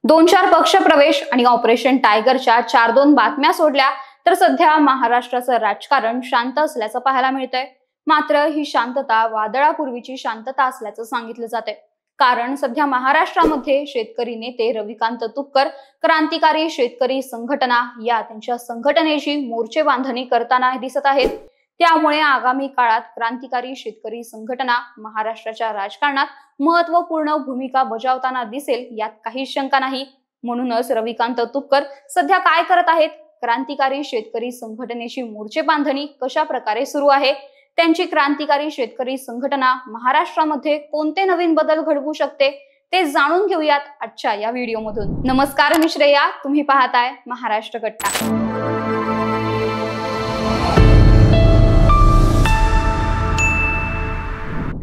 2-4 पक्ष प्रवेश आणि ऑपरेशन टायगरच्या 4-2 बातम्या सोडल्या तर सध्या महाराष्ट्राचं राजकारण शांत असल्याचं पाहायला मिळतंय। मात्र ही शांतता वादळापूर्वीची शांतता असल्याचं सांगितलं जातंय। कारण सध्या महाराष्ट्रामध्ये शेतकरी नेते रविकांत तुपकर क्रांतिकारी शेतकरी संघटना या त्यांच्या संघटनेची मोर्चे बांधणी करताना दिसत आहेत। त्यामुळे आगामी काळात क्रांतिकारी शेतकरी संघटना महाराष्ट्राच्या राजकारणात महत्त्वपूर्ण भूमिका बजावताना दिसेल यात काही शंका नाही। म्हणूनच रविकांत तुपकर सध्या काय करत आहेत, क्रांतिकारी शेतकरी संघटनेची मोर्चे बांधणी कशा प्रकारे सुरू आहे, त्यांची क्रांतिकारी शेतकरी संघटना महाराष्ट्रामध्ये कोणते नवीन बदल घडवू शकते ते जाणून घेऊयात आजच्या या व्हिडिओमधून। नमस्कार, मी श्रेया, तुम्ही पाहताय महाराष्ट्र कट्टा।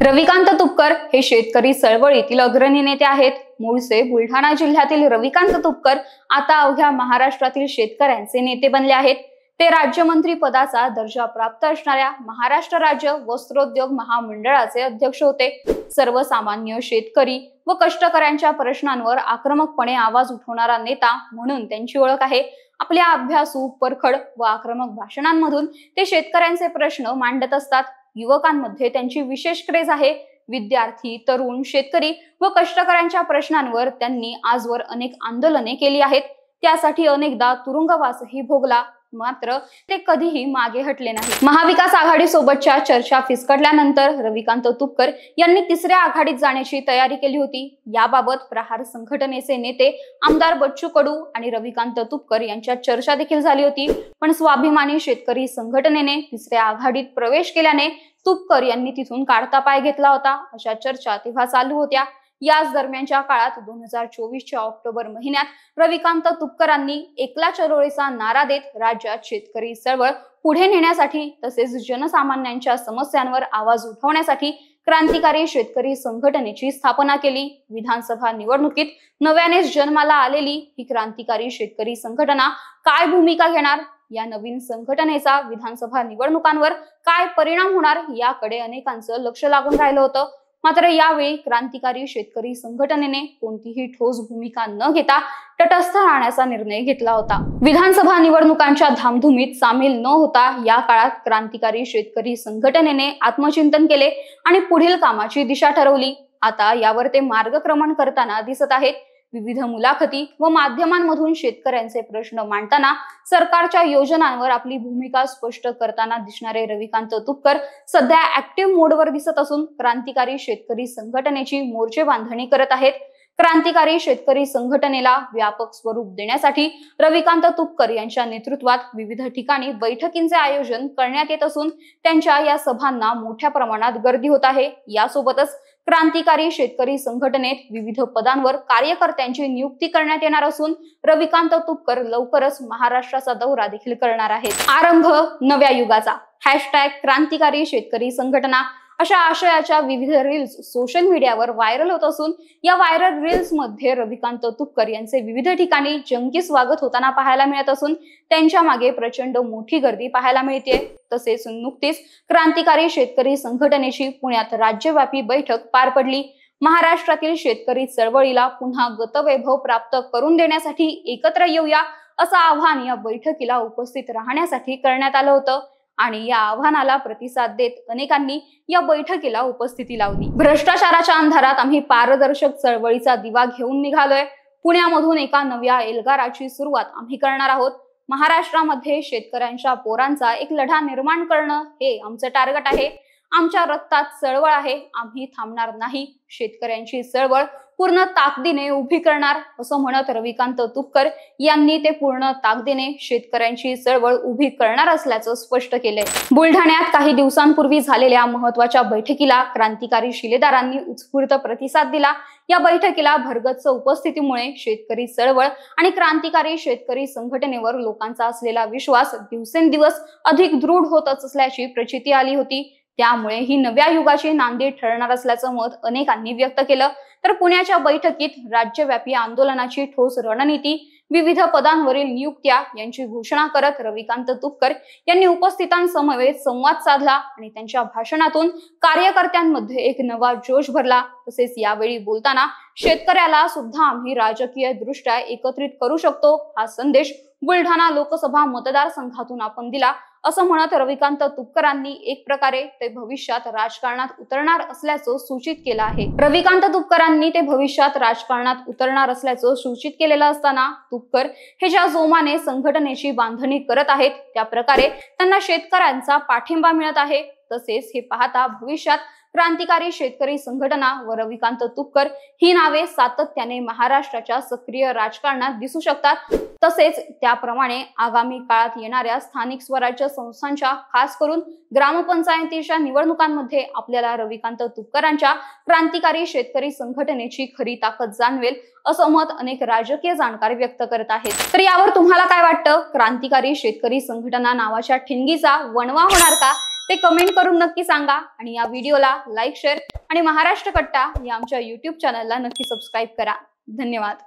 रविकांत तुपकर हे शेतकरी चळवळीतील अग्रणी नेते आहेत। मूळचे बुलढाणा जिल्ह्यातील रविकांत तुपकर आता अवघ्या महाराष्ट्रातील शेतकऱ्यांचे नेते बनले आहेत। ते राज्यमंत्री पदाचा दर्जा प्राप्त असणाऱ्या महाराष्ट्र राज्य वस्त्रोद्योग महामंडळाचे अध्यक्ष होते। सर्वसामान्य शेतकरी व कष्टकऱ्यांच्या प्रश्नांवर आक्रमकपणे आवाज उठवणारा नेता म्हणून त्यांची ओळख आहे। आपल्या अभ्यासू, परखड व आक्रमक भाषणांमधून ते शेतकऱ्यांचे प्रश्न मांडत असतात। युवकांमध्ये त्यांची विशेष क्रेज आहे। विद्यार्थी, तरुण, शेतकरी व कष्टकऱ्यांच्या प्रश्नांवर त्यांनी आजवर अनेक आंदोलने केली आहेत। त्यासाठी अनेकदा तुरुंगवासही भोगला, मात्र ते कधीही मागे हटले नाही। महाविकास आघाडी सोबतच्या चर्चा फिसकटल्यानंतर रविकांत तुपकर यांनी तिसऱ्या आघाडीत जाण्याची तयारी केली होती। याबाबत प्रहार संघटनेचे नेते आमदार बच्चू कडू आणि रविकांत तुपकर यांच्यात चर्चा देखील झाली होती। पण स्वाभिमानी शेतकरी संघटनेने तिसऱ्या आघाडीत प्रवेश केल्याने तुपकर यांनी तिथून काढता पाय घेतला होता, अशा चर्चा तेव्हा चालू होत्या। याच दरम्यानच्या काळात 2024च्या ऑक्टोबर महिन्यात रविकांत तुपकरांनी एकला चळवळीचा नारा देत राज्यात शेतकरी चळवळ पुढे नेण्यासाठी तसेच जनसामान्यांच्या समस्यांवर आवाज उठवण्यासाठी क्रांतिकारी शेतकरी संघटनेची स्थापना केली। विधानसभा निवडणुकीत नव्यानेच जन्माला आलेली ही क्रांतिकारी शेतकरी संघटना काय भूमिका घेणार, या नवीन संघटनेचा विधानसभा निवडणुकांवर काय परिणाम होणार याकडे अनेकांचं लक्ष लागून राहिलं होतं। मात्र यावेळी क्रांतिकारी शेतकरी संघटनेने कोणतीही ठोस भूमिका न घेता तटस्थ राहण्याचा निर्णय घेतला होता। विधानसभा निवडणुकांच्या धामधुमीत सामील न होता या काळात क्रांतिकारी शेतकरी संघटनेने आत्मचिंतन केले आणि पुढील कामाची दिशा ठरवली। आता यावर ते मार्गक्रमण करताना दिसत आहेत। विविध मुलाखती व माध्यमांमधून शेतकऱ्यांचे प्रश्न मांडताना सरकारच्या योजनांवर आपली भूमिका स्पष्ट करताना दिसणारे रविकांत तुपकर सध्या ऍक्टिव्ह मोडवर दिसत असून क्रांतिकारी शेतकरी संघटनेची मोर्चे बांधणी करत आहेत। क्रांतिकारी शेतकरी संघटनेला व्यापक स्वरूप देण्यासाठी रविकांत तुपकर यांच्या नेतृत्वात विविध ठिकाणी बैठकींचे आयोजन करण्यात येत असून त्यांच्या या सभांना मोठ्या प्रमाणात गर्दी होत आहे। यासोबतच क्रांतिकारी शेतकरी संघटनेत विविध पदांवर कार्यकर्त्यांची नियुक्ती करण्यात येणार असून रविकांत तुपकर लवकरच महाराष्ट्राचा दौरा देखील करणार आहेत। आरंभ नव्या युगाचा #क्रांतिकारी शेतकरी संघटना अशा आशयाच्या विविध रील्स सोशल मीडियावर व्हायरल होत असून या व्हायरल रील्स मध्ये रविकांत तुपकर यांचे विविध ठिकाणी जंगी स्वागत होताना पाहायला मिळत असून त्यांच्या मागे प्रचंड मोठी गर्दी पाहायला मिळते। तसेच नुकतीच क्रांतिकारी शेतकरी संघटनेची पुण्यात राज्यव्यापी बैठक पार पडली। महाराष्ट्रातील शेतकरी चळवळीला पुन्हा गतवैभव प्राप्त करून देण्यासाठी एकत्र येऊया असं आवाहन या बैठकीला उपस्थित राहण्यासाठी करण्यात आलं होतं आणि या आव्हानाला प्रतिसाद देत अनेकांनी या बैठकीला उपस्थिती लावली। भ्रष्टाचाराच्या अंधारात आम्ही पारदर्शक चळवळीचा दिवा घेऊन निघालोय। पुण्यामधून एका नव्या एल्गाराची सुरुवात आम्ही करणार आहोत। महाराष्ट्रामध्ये शेतकऱ्यांच्या पोरांचा एक लढा निर्माण करणं हे आमचं टार्गेट आहे। आमच्या रक्तात चळवळ आहे, आम्ही थांबणार नाही। शेतकऱ्यांची चळवळ पूर्ण ताकदीने उभी करणार असं म्हणत रविकांत तुपकर यांनी ते पूर्ण ताकदीने शेतकऱ्यांची चळवळ उभी करणार असल्याचं स्पष्ट केलंय। बुलढाण्यात काही दिवसांपूर्वी झालेल्या महत्त्वाच्या बैठकीला क्रांतिकारी शिलेदारांनी उत्स्फूर्त प्रतिसाद दिला। या बैठकीला भरगच्च उपस्थितीमुळे शेतकरी चळवळ आणि क्रांतिकारी शेतकरी संघटनेवर लोकांचा असलेला विश्वास दिवसेंदिवस अधिक दृढ होत असल्याची प्रचिती आली होती। त्यामुळे ही नव्या युगाची नांदी ठरणार असल्याचं मत अनेकांनी व्यक्त केलं। तर पुण्याच्या बैठकीत राज्यव्यापी आंदोलनाची ठोस रणनीती, विविध पदांवरील नियुक्त्या यांची घोषणा करत रविकांत तुपकर यांनी उपस्थितांसमवेत संवाद साधला आणि त्यांच्या भाषणातून कार्यकर्त्यांमध्ये एक नवा जोश भरला। तसेच यावेळी बोलताना शेतकऱ्याला सुद्धा आम्ही राजकीय दृष्ट्या एकत्रित करू शकतो हा संदेश बुलढाणा लोकसभा मतदारसंघातून आपण दिला असं म्हणत रविकांत तुपकरांनी एक प्रकारे ते भविष्यात राजकारणात उतरणार असल्याचं सूचित केलं आहे। रविकांत तुपकरांनी ते भविष्यात राजकारणात उतरणार असल्याचं सूचित केलेलं असताना तुपकर हे ज्या जोमाने संघटनेची बांधणी करत आहेत त्या प्रकारे त्यांना शेतकऱ्यांचा पाठिंबा मिळत आहे। तसेच हे पाहता भविष्यात क्रांतिकारी शेतकरी संघटना व रविकांत तुपकर ही नावे सातत्याने महाराष्ट्राच्या सक्रिय राजकारणात दिसू शकतात। तसेच त्याप्रमाणे आगामी काळात येणाऱ्या स्थानिक स्वराज्य संस्थांच्या खास करून ग्रामपंचायतीच्या निवडणुकांमध्ये आपल्याला रविकांत तुपकरांच्या क्रांतिकारी शेतकरी संघटनेची खरी ताकद जाणवेल असं मत अनेक राजकीय जाणकार व्यक्त करत आहेत। तर यावर तुम्हाला काय वाटतं? क्रांतिकारी शेतकरी संघटना नावाच्या ठिणगीचा वणवा होणार का? ते कमेंट करून नक्की सांगा आणि या व्हिडिओला लाईक, शेअर आणि महाराष्ट्र कट्टा या आमच्या YouTube चॅनलला नक्की सबस्क्राईब करा। धन्यवाद।